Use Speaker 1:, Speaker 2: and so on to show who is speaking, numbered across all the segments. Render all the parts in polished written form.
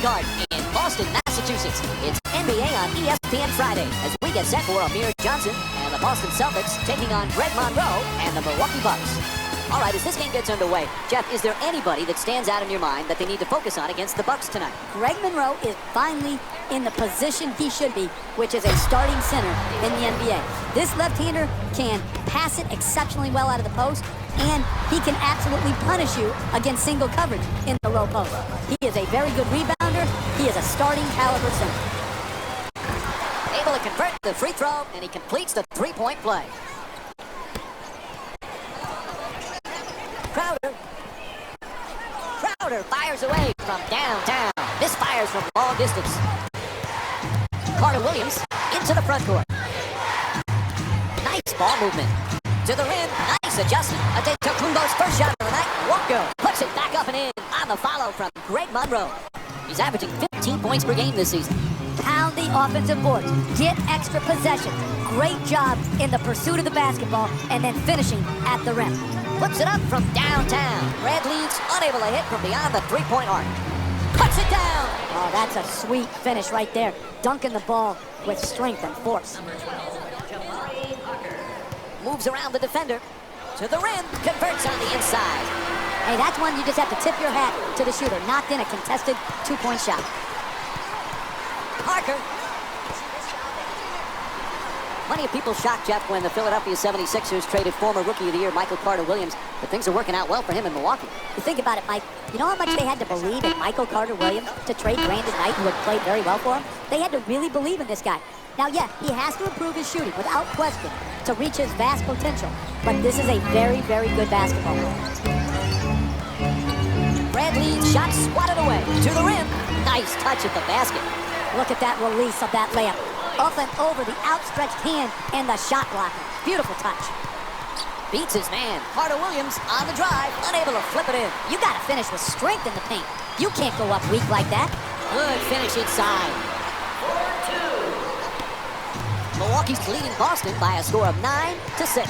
Speaker 1: Garden in Boston, Massachusetts. It's NBA on ESPN Friday as we get set for Amir Johnson and the Boston Celtics taking on Greg Monroe and the Milwaukee Bucks. All right, as this game gets underway, Jeff, is there anybody that stands out in your mind that they need to focus on against the Bucks tonight?
Speaker 2: Greg Monroe is finally in the position he should be, which is a starting center in the NBA. This left-hander can pass it exceptionally well out of the post, and he can absolutely punish you against single coverage in the low post. He is a very good rebounder. He is a starting caliber center.
Speaker 1: Able to convert the free throw, and he completes the three-point play. Crowder fires away from downtown. Misfires from long distance. Carter Williams into the front court. Nice ball movement. To the rim, nice adjustment. Antetokounmpo's first shot of the night won't go. Puts it back up and in on the follow from Greg Monroe. He's averaging 15 points per game this season.
Speaker 2: Pound the offensive boards. Get extra possession. Great job in the pursuit of the basketball and then finishing at the rim.
Speaker 1: Puts it up from downtown. Red leads, unable to hit from beyond the three-point arc. Puts it down.
Speaker 2: Oh, that's a sweet finish right there. Dunking the ball with strength and force.
Speaker 1: Moves around the defender. To the rim. Converts on the inside.
Speaker 2: Hey, that's one you just have to tip your hat to the shooter. Knocked in a contested two-point shot.
Speaker 1: Parker. Plenty of people shocked, Jeff, when the Philadelphia 76ers traded former Rookie of the Year Michael Carter Williams, but things are working out well for him in Milwaukee.
Speaker 2: You think about it, Mike. You know how much they had to believe in Michael Carter Williams to trade Brandon Knight, who had played very well for him? They had to really believe in this guy. Now, yeah, he has to improve his shooting without question to reach his vast potential, but this is a very, very good basketball player.
Speaker 1: Bradley's shot swatted away to the rim. Nice touch at the basket.
Speaker 2: Look at that release of that layup. Up and over the outstretched hand and the shot blocker. Beautiful touch.
Speaker 1: Beats his man. Carter Williams on the drive, unable to flip it in.
Speaker 2: You got to finish with strength in the paint. You can't go up weak like that.
Speaker 1: Good finish inside. 4-2. Milwaukee's leading Boston by a score of 9-6.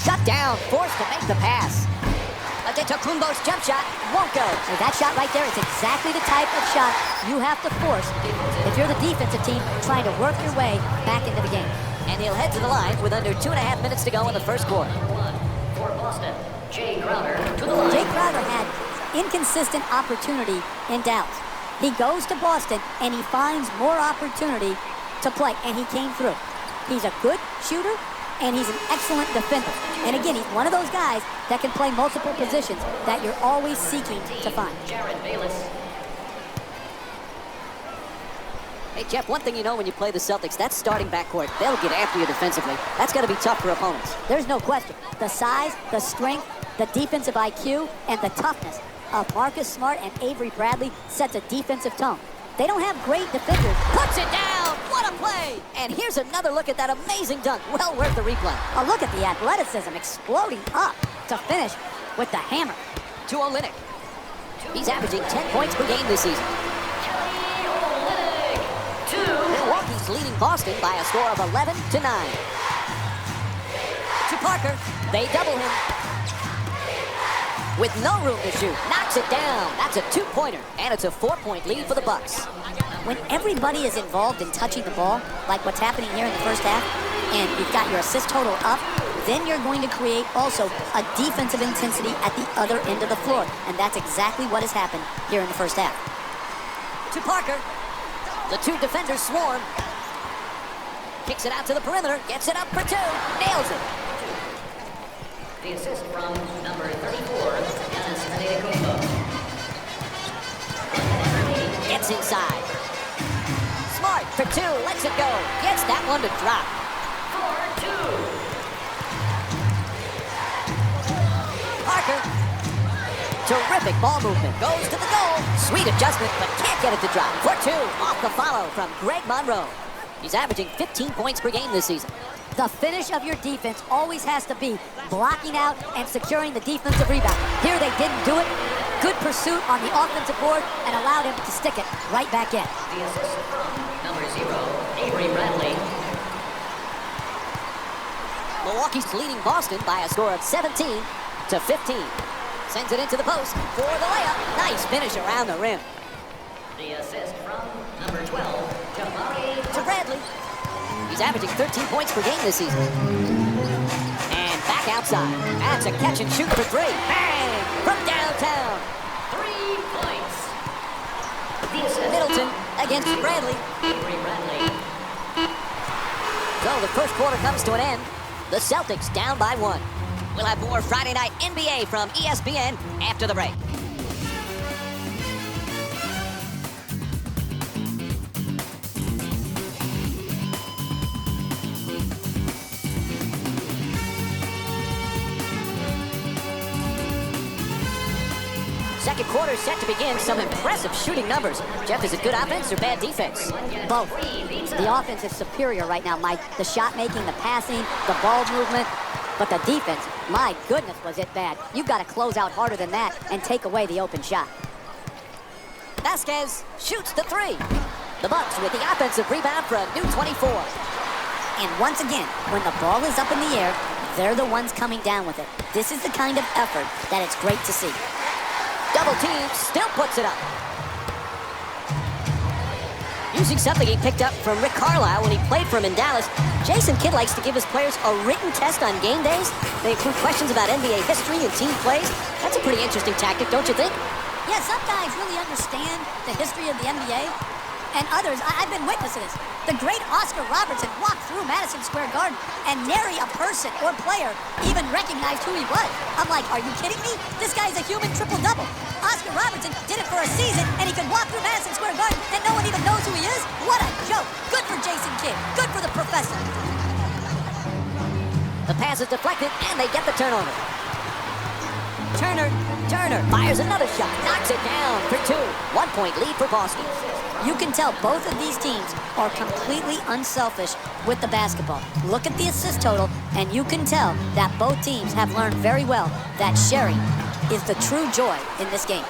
Speaker 1: Shut down, forced to make the pass. Antetokounmpo's jump shot won't go.
Speaker 2: Hey, that shot right there is exactly the type of shot you have to force if you're the defensive team trying to work your way back into the game.
Speaker 1: And he'll head to the line with under 2.5 minutes to go in the first quarter.
Speaker 3: For Boston, Jay Crowder to the line.
Speaker 2: Jay Crowder had inconsistent opportunity in Dallas. He goes to Boston and he finds more opportunity to play, and he came through. He's a good shooter, and he's an excellent defender. And again, he's one of those guys that can play multiple positions that you're always seeking to find.
Speaker 1: Hey, Jeff, one thing you know when you play the Celtics, that starting backcourt, they'll get after you defensively. That's got to be tough for opponents.
Speaker 2: There's no question. The size, the strength, the defensive IQ, and the toughness of Marcus Smart and Avery Bradley sets a defensive tone. They don't have great defenders.
Speaker 1: Puts it down! What a play! And here's another look at that amazing dunk. Well worth the replay.
Speaker 2: Oh, look at the athleticism exploding up to finish with the hammer.
Speaker 1: To Olynyk. He's averaging 10 points per game this season. Milwaukee's leading Boston by a score of 11-9. To Parker. They double him. With no room to shoot, knocks it down. That's a two-pointer, and it's a 4-point lead for the Bucks.
Speaker 2: When everybody is involved in touching the ball, like what's happening here in the first half, and you've got your assist total up, then you're going to create also a defensive intensity at the other end of the floor, and that's exactly what has happened here in the first half.
Speaker 1: To Parker. The two defenders swarm. Kicks it out to the perimeter, gets it up for two, nails it.
Speaker 3: The assist from number 34, Antetokounmpo.
Speaker 1: Gets inside. Smart for two, lets it go. Gets that one to drop. 4-2. Parker. Terrific ball movement. Goes to the goal. Sweet adjustment, but can't get it to drop. 4-2 off the follow from Greg Monroe. He's averaging 15 points per game this season.
Speaker 2: The finish of your defense always has to be blocking out and securing the defensive rebound. Here they didn't do it. Good pursuit on the offensive board and allowed him to stick it right back in.
Speaker 3: The assist from number 0, Avery Bradley.
Speaker 1: Milwaukee's leading Boston by a score of 17. to 15. Sends it into the post for the layup. Nice finish around the rim.
Speaker 3: The assist from number 12, Jamari.
Speaker 1: To Bradley. He's averaging 13 points per game this season. And back outside. That's a catch and shoot for three. Bang! From downtown.
Speaker 3: 3 points. The assist.
Speaker 1: Middleton against Bradley.
Speaker 3: Avery Bradley.
Speaker 1: So the first quarter comes to an end. The Celtics down by 1. We'll have more Friday Night NBA from ESPN after the break. Second quarter set to begin. Some impressive shooting numbers. Jeff, is it good offense or bad defense?
Speaker 2: Both. The offense is superior right now, Mike. The shot making, the passing, the ball movement. But the defense, my goodness, was it bad. You've got to close out harder than that and take away the open shot.
Speaker 1: Vasquez shoots the three. The Bucks with the offensive rebound for a new 24.
Speaker 2: And once again, when the ball is up in the air, they're the ones coming down with it. This is the kind of effort that it's great to see.
Speaker 1: Double team, still puts it up. Using something he picked up from Rick Carlisle when he played for him in Dallas, Jason Kidd likes to give his players a written test on game days. They include questions about NBA history and team plays. That's a pretty interesting tactic, don't you think?
Speaker 2: Yeah, some guys really understand the history of the NBA, and others, I've been witness to this. The great Oscar Robertson walked through Madison Square Garden, and nary a person or player even recognized who he was. I'm like, are you kidding me? This guy's a human triple-double. Oscar Robertson did it for a season, and he could walk through Madison Square Garden, and no one even knows who he is? What a joke. Good for Jason Kidd. Good for the professor.
Speaker 1: The pass is deflected, and they get the turnover. Turner fires another shot, knocks it down for 2. 1 point lead for Boston.
Speaker 2: You can tell both of these teams are completely unselfish with the basketball. Look at the assist total, and you can tell that both teams have learned very well that sharing is the true joy in this game.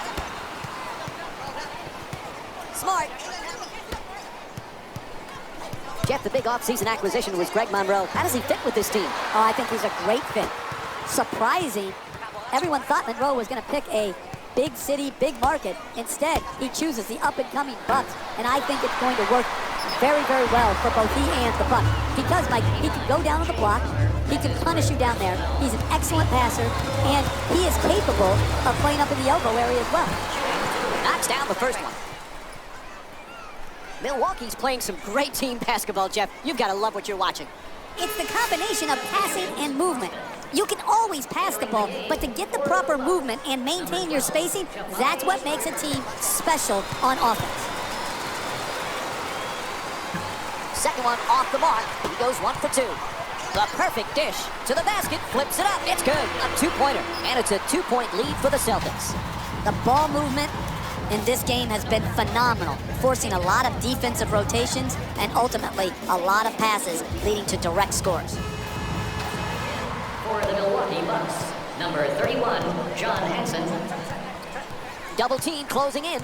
Speaker 1: Smart. Jeff, the big offseason acquisition was Greg Monroe. How does he fit with this team?
Speaker 2: Oh, I think he's a great fit. Surprising. Everyone thought Monroe was going to pick a big city, big market. Instead, he chooses the up-and-coming Bucks, and I think it's going to work very, very well for both he and the Bucks. Because, Mike, he can go down on the block, he can punish you down there, he's an excellent passer, and he is capable of playing up in the elbow area as well.
Speaker 1: Knocks down the first one. Milwaukee's playing some great team basketball, Jeff. You've got to love what you're watching.
Speaker 2: It's the combination of passing and movement. You can always pass the ball, but to get the proper movement and maintain your spacing, that's what makes a team special on offense.
Speaker 1: Second one off the mark. He goes 1 for 2. The perfect dish to the basket, flips it up. It's good. A 2-pointer, and it's a 2-point lead for the Celtics.
Speaker 2: The ball movement in this game has been phenomenal, forcing a lot of defensive rotations and ultimately a lot of passes leading to direct scores.
Speaker 3: For the Milwaukee Bucks, number 31, John Henson.
Speaker 1: Double team closing in.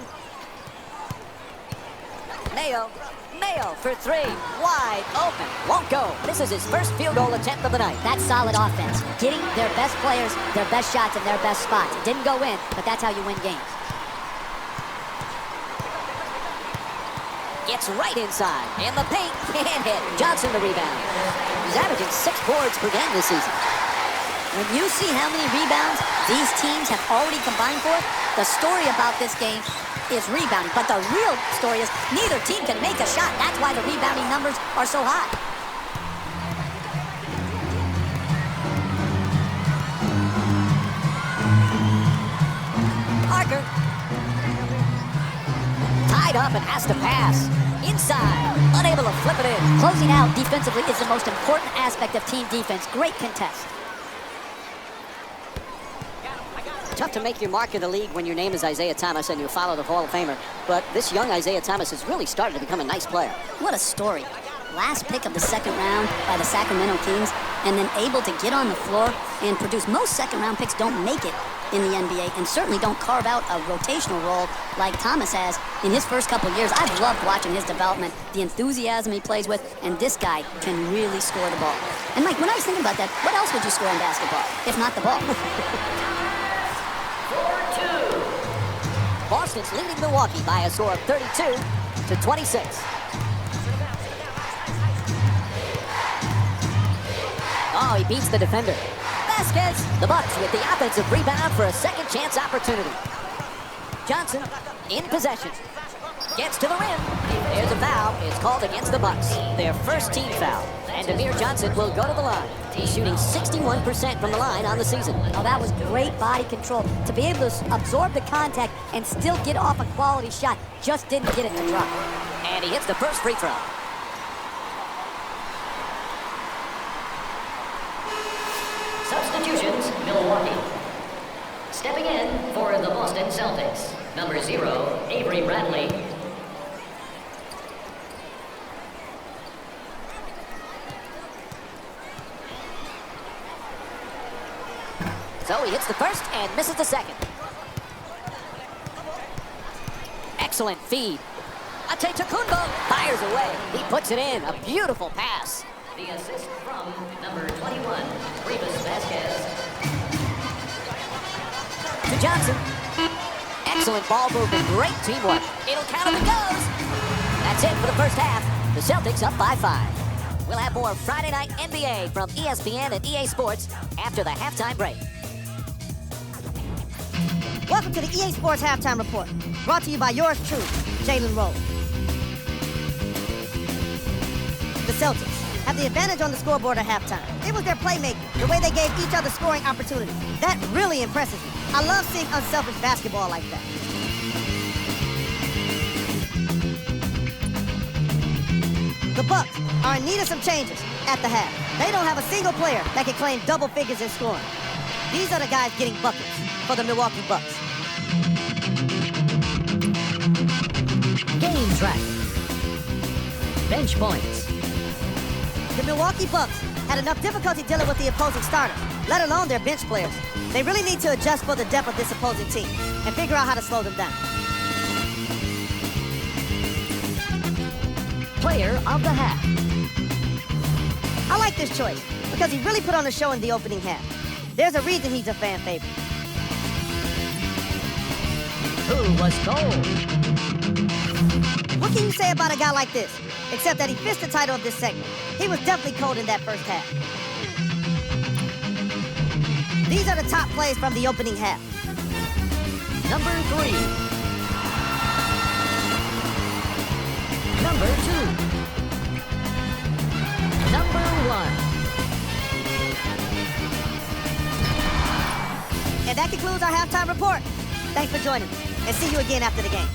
Speaker 1: Mayo for 3. Wide open. Won't go. This is his first field goal attempt of the night.
Speaker 2: That's solid offense. Getting their best players, their best shots, in their best spots. It didn't go in, but that's how you win games.
Speaker 1: Gets right inside. And the paint can't hit. Johnson the rebound. He's averaging 6 boards per game this season.
Speaker 2: When you see how many rebounds these teams have already combined for, the story about this game is rebounding. But the real story is neither team can make a shot. That's why the rebounding numbers are so high.
Speaker 1: Parker. Tied up and has to pass. Inside. Unable to flip it in.
Speaker 2: Closing out defensively is the most important aspect of team defense. Great contest.
Speaker 1: Tough to make your mark in the league when your name is Isaiah Thomas and you follow the Hall of Famer. But this young Isaiah Thomas has really started to become a nice player.
Speaker 2: What a story. Last pick of the second round by the Sacramento Kings. and then able to get on the floor and produce. Most second-round picks don't make it in the NBA and certainly don't carve out a rotational role like Thomas has in his first couple years. I've loved watching his development, the enthusiasm he plays with, and this guy can really score the ball. And Mike, when I was thinking about that, what else would you score in basketball, if not the ball?
Speaker 1: Boston's leading Milwaukee by a score of 32-26. Oh, he beats the defender. Vasquez, the Bucks with the offensive rebound for a second chance opportunity. Johnson in possession. Gets to the rim. There's a foul. It's called against the Bucks. Their first team foul. And Amir Johnson will go to the line. He's shooting 61% from the line on the season.
Speaker 2: Oh, that was great body control. To be able to absorb the contact and still get off a quality shot. Just didn't get it to drop.
Speaker 1: And he hits the first free throw.
Speaker 3: Substitutions, Milwaukee. Stepping in for the Boston Celtics, number 0, Avery Bradley.
Speaker 1: So he hits the first and misses the second. Excellent feed. Antetokounmpo fires away. He puts it in. A beautiful pass.
Speaker 3: The assist from number 21, Rivas Vasquez.
Speaker 1: To Johnson. Excellent ball movement. Great teamwork. It'll count if it goes. That's it for the first half. The Celtics up by 5. We'll have more Friday Night NBA from ESPN and EA Sports after the halftime break.
Speaker 4: Welcome to the EA Sports Halftime Report, brought to you by yours truly, Jalen Rose. The Celtics have the advantage on the scoreboard at halftime. It was their playmaking, the way they gave each other scoring opportunities. That really impresses me. I love seeing unselfish basketball like that. The Bucks are in need of some changes at the half. They don't have a single player that can claim double figures in scoring. These are the guys getting buckets for the Milwaukee Bucks.
Speaker 3: Game track. Bench points.
Speaker 4: The Milwaukee Bucks had enough difficulty dealing with the opposing starters, let alone their bench players. They really need to adjust for the depth of this opposing team and figure out how to slow them down.
Speaker 3: Player of the half.
Speaker 4: I like this choice because he really put on a show in the opening half. There's a reason he's a fan favorite.
Speaker 3: Who was cold?
Speaker 4: What can you say about a guy like this? Except that he fits the title of this segment. He was definitely cold in that first half. These are the top plays from the opening half.
Speaker 3: Number 3. Number 2. Number 1.
Speaker 4: And that concludes our halftime report. Thanks for joining us, and see you again after the game.